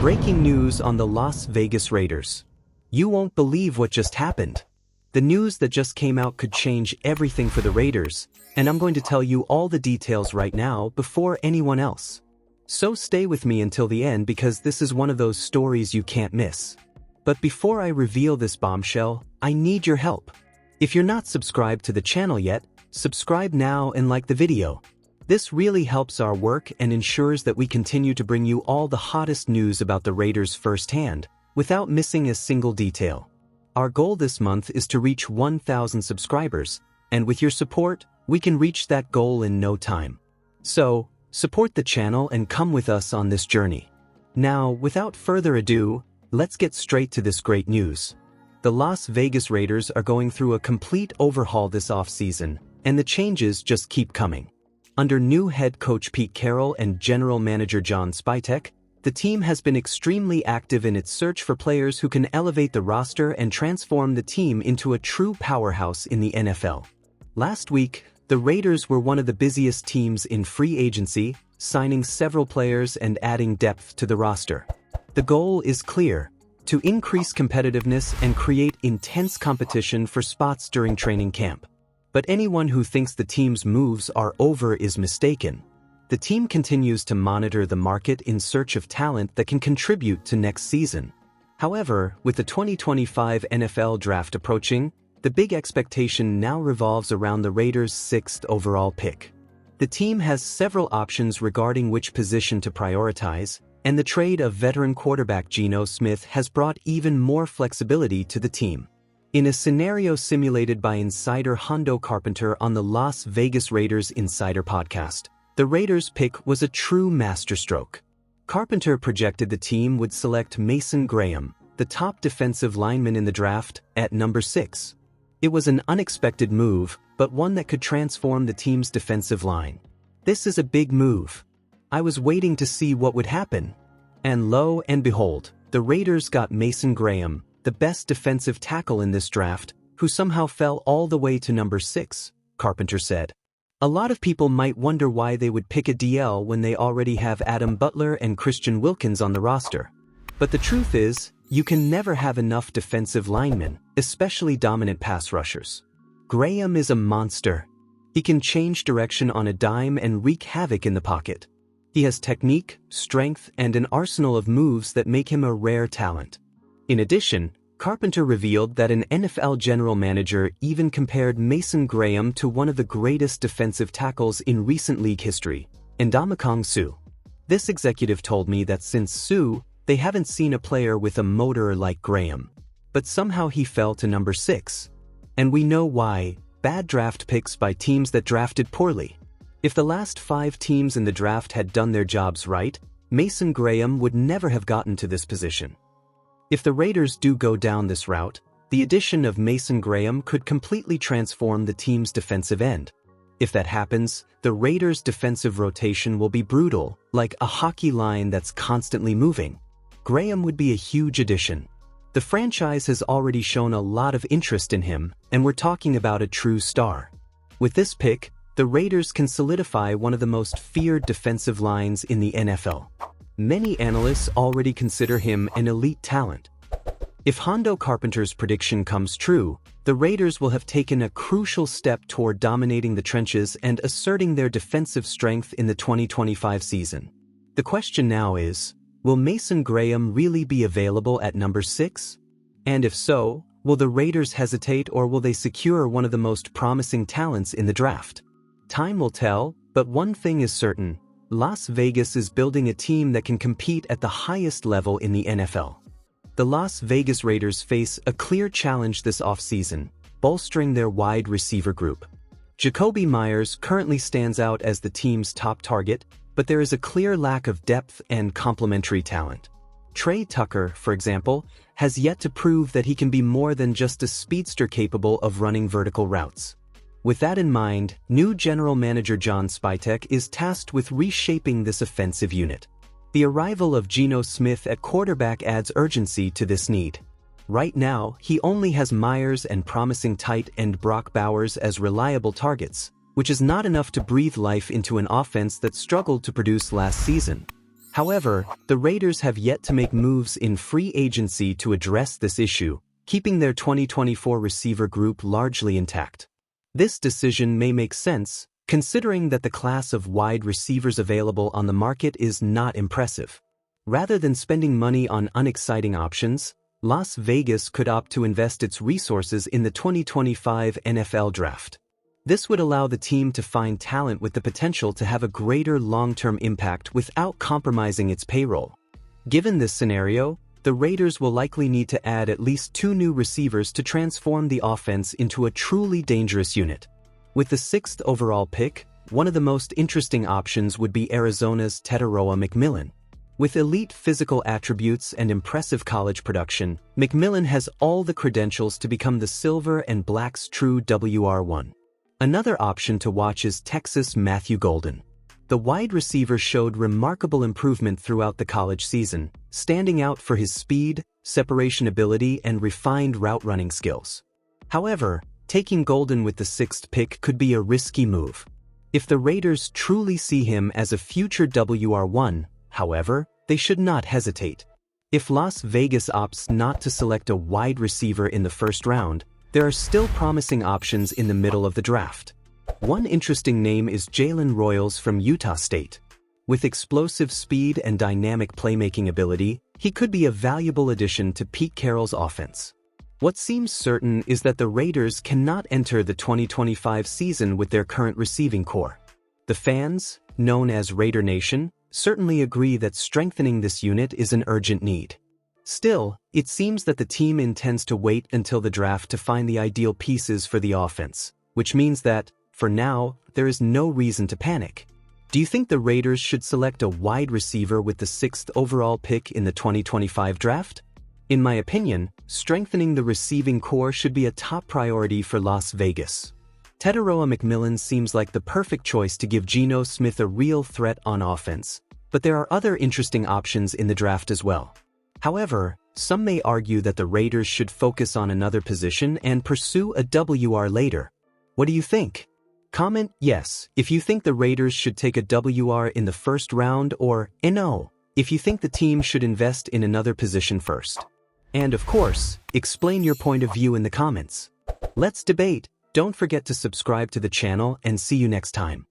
Breaking news on the Las Vegas Raiders. You won't believe what just happened. The news that just came out could change everything for the Raiders, and I'm going to tell you all the details right now before anyone else. So stay with me until the end because this is one of those stories you can't miss. But before I reveal this bombshell, I need your help. If you're not subscribed to the channel yet, subscribe now and like the video. This really helps our work and ensures that we continue to bring you all the hottest news about the Raiders firsthand, without missing a single detail. Our goal this month is to reach 1,000 subscribers, and with your support, we can reach that goal in no time. So, support the channel and come with us on this journey. Now, without further ado, let's get straight to this great news. The Las Vegas Raiders are going through a complete overhaul this offseason, and the changes just keep coming. Under new head coach Pete Carroll and general manager John Spytek, the team has been extremely active in its search for players who can elevate the roster and transform the team into a true powerhouse in the NFL. Last week, the Raiders were one of the busiest teams in free agency, signing several players and adding depth to the roster. The goal is clear: to increase competitiveness and create intense competition for spots during training camp. But anyone who thinks the team's moves are over is mistaken. The team continues to monitor the market in search of talent that can contribute to next season. However, with the 2025 NFL Draft approaching, the big expectation now revolves around the Raiders' 6th overall pick. The team has several options regarding which position to prioritize, and the trade of veteran quarterback Geno Smith has brought even more flexibility to the team. In a scenario simulated by insider Hondo Carpenter on the Las Vegas Raiders Insider podcast, the Raiders' pick was a true masterstroke. Carpenter projected the team would select Mason Graham, the top defensive lineman in the draft, at number 6. It was an unexpected move, but one that could transform the team's defensive line. This is a big move. I was waiting to see what would happen. And lo and behold, the Raiders got Mason Graham, the best defensive tackle in this draft, who somehow fell all the way to number 6, Carpenter said. A lot of people might wonder why they would pick a DL when they already have Adam Butler and Christian Wilkins on the roster. But the truth is, you can never have enough defensive linemen, especially dominant pass rushers. Graham is a monster. He can change direction on a dime and wreak havoc in the pocket. He has technique, strength, and an arsenal of moves that make him a rare talent. In addition, Carpenter revealed that an NFL general manager even compared Mason Graham to one of the greatest defensive tackles in recent league history, Ndamukong Suh. This executive told me that since Suh, they haven't seen a player with a motor like Graham. But somehow he fell to number 6. And we know why: bad draft picks by teams that drafted poorly. If the last 5 teams in the draft had done their jobs right, Mason Graham would never have gotten to this position. If the Raiders do go down this route, the addition of Mason Graham could completely transform the team's defensive end. If that happens, the Raiders' defensive rotation will be brutal, like a hockey line that's constantly moving. Graham would be a huge addition. The franchise has already shown a lot of interest in him, and we're talking about a true star. With this pick, the Raiders can solidify one of the most feared defensive lines in the NFL. Many analysts already consider him an elite talent. If Hondo Carpenter's prediction comes true, the Raiders will have taken a crucial step toward dominating the trenches and asserting their defensive strength in the 2025 season. The question now is, will Mason Graham really be available at number 6? And if so, will the Raiders hesitate or will they secure one of the most promising talents in the draft? Time will tell, but one thing is certain: Las Vegas is building a team that can compete at the highest level in the NFL. The Las Vegas Raiders face a clear challenge this offseason, bolstering their wide receiver group. Jakobi Meyers currently stands out as the team's top target, but there is a clear lack of depth and complementary talent. Trey Tucker, for example, has yet to prove that he can be more than just a speedster capable of running vertical routes. With that in mind, new general manager John Spytek is tasked with reshaping this offensive unit. The arrival of Geno Smith at quarterback adds urgency to this need. Right now, he only has Meyers and promising tight end Brock Bowers as reliable targets, which is not enough to breathe life into an offense that struggled to produce last season. However, the Raiders have yet to make moves in free agency to address this issue, keeping their 2024 receiver group largely intact. This decision may make sense, considering that the class of wide receivers available on the market is not impressive. Rather than spending money on unexciting options, Las Vegas could opt to invest its resources in the 2025 NFL Draft. This would allow the team to find talent with the potential to have a greater long-term impact without compromising its payroll. Given this scenario, the Raiders will likely need to add at least 2 new receivers to transform the offense into a truly dangerous unit. With the 6th overall pick, one of the most interesting options would be Arizona's Tetairoa McMillan. With elite physical attributes and impressive college production, McMillan has all the credentials to become the Silver and Black's true WR1. Another option to watch is Texas' Matthew Golden. The wide receiver showed remarkable improvement throughout the college season, standing out for his speed, separation ability, and refined route-running skills. However, taking Golden with the 6th pick could be a risky move. If the Raiders truly see him as a future WR1, however, they should not hesitate. If Las Vegas opts not to select a wide receiver in the first round, there are still promising options in the middle of the draft. One interesting name is Jalen Royals from Utah State. With explosive speed and dynamic playmaking ability, he could be a valuable addition to Pete Carroll's offense. What seems certain is that the Raiders cannot enter the 2025 season with their current receiving core. The fans, known as Raider Nation, certainly agree that strengthening this unit is an urgent need. Still, it seems that the team intends to wait until the draft to find the ideal pieces for the offense, which means that, for now, there is no reason to panic. Do you think the Raiders should select a wide receiver with the 6th overall pick in the 2025 draft? In my opinion, strengthening the receiving core should be a top priority for Las Vegas. Tetairoa McMillan seems like the perfect choice to give Geno Smith a real threat on offense, but there are other interesting options in the draft as well. However, some may argue that the Raiders should focus on another position and pursue a WR later. What do you think? Comment yes if you think the Raiders should take a WR in the first round, or no if you think the team should invest in another position first. And of course, explain your point of view in the comments. Let's debate. Don't forget to subscribe to the channel and see you next time.